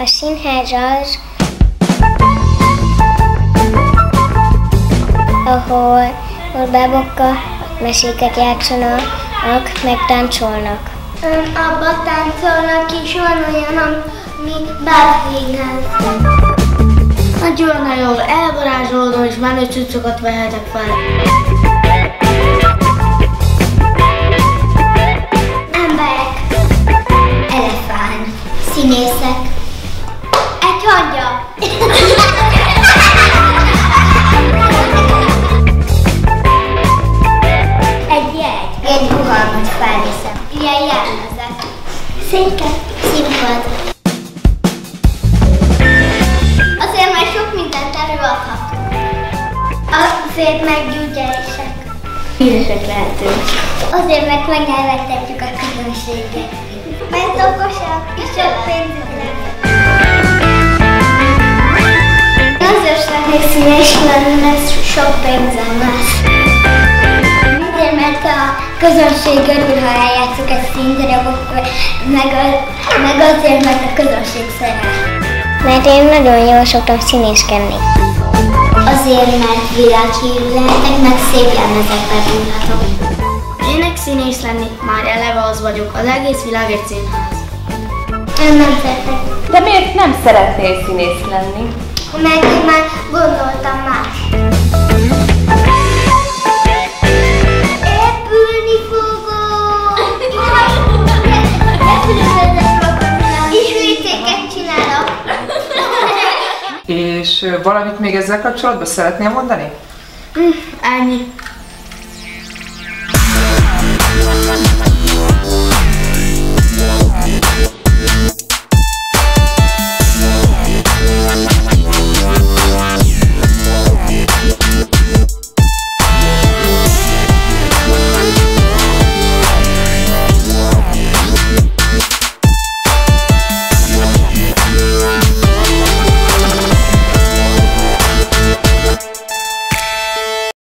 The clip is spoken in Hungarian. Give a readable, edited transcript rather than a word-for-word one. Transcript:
A színház az, ahol bábokkal meséket játszanak, meg táncolnak. Abba táncolnak is, van olyan, ami bábszínház. Nagyon elvarázsolódó és menő cuccokat vehetek fel. Emberek, elefánt, színészek, egy hangya. Egy jegy. Egy ruhalmat felviszem. Ilyen jelmezek. Székek. Színpad. Azért már sok mindent előadhatunk. Azért meg gyógyszeresek. Híresek lehetünk. Azért meg megnevettetjük a közönséget. Mert okosak és sok pénzük lesz. Azért szeretnék színes lenni, mert sok pénzem lesz. Azért, mert a közönség örül, ha eljátszok egy színdarabot, meg azért, mert a közönség szeret. Mert én nagyon jól szoktam színészkedni. Azért, mert világhírű lehetek, meg szép lemezekbe bújhatok. Ének színész lenni, már eleve az vagyok, az egész világ egy színház. Én nem szeretek. De miért nem szeretnél színész lenni? Mert én már gondoltam más. Épülni fogok! Ismétéket csinálok. És valamit még ezzel kapcsolatban szeretnél mondani? Ennyi.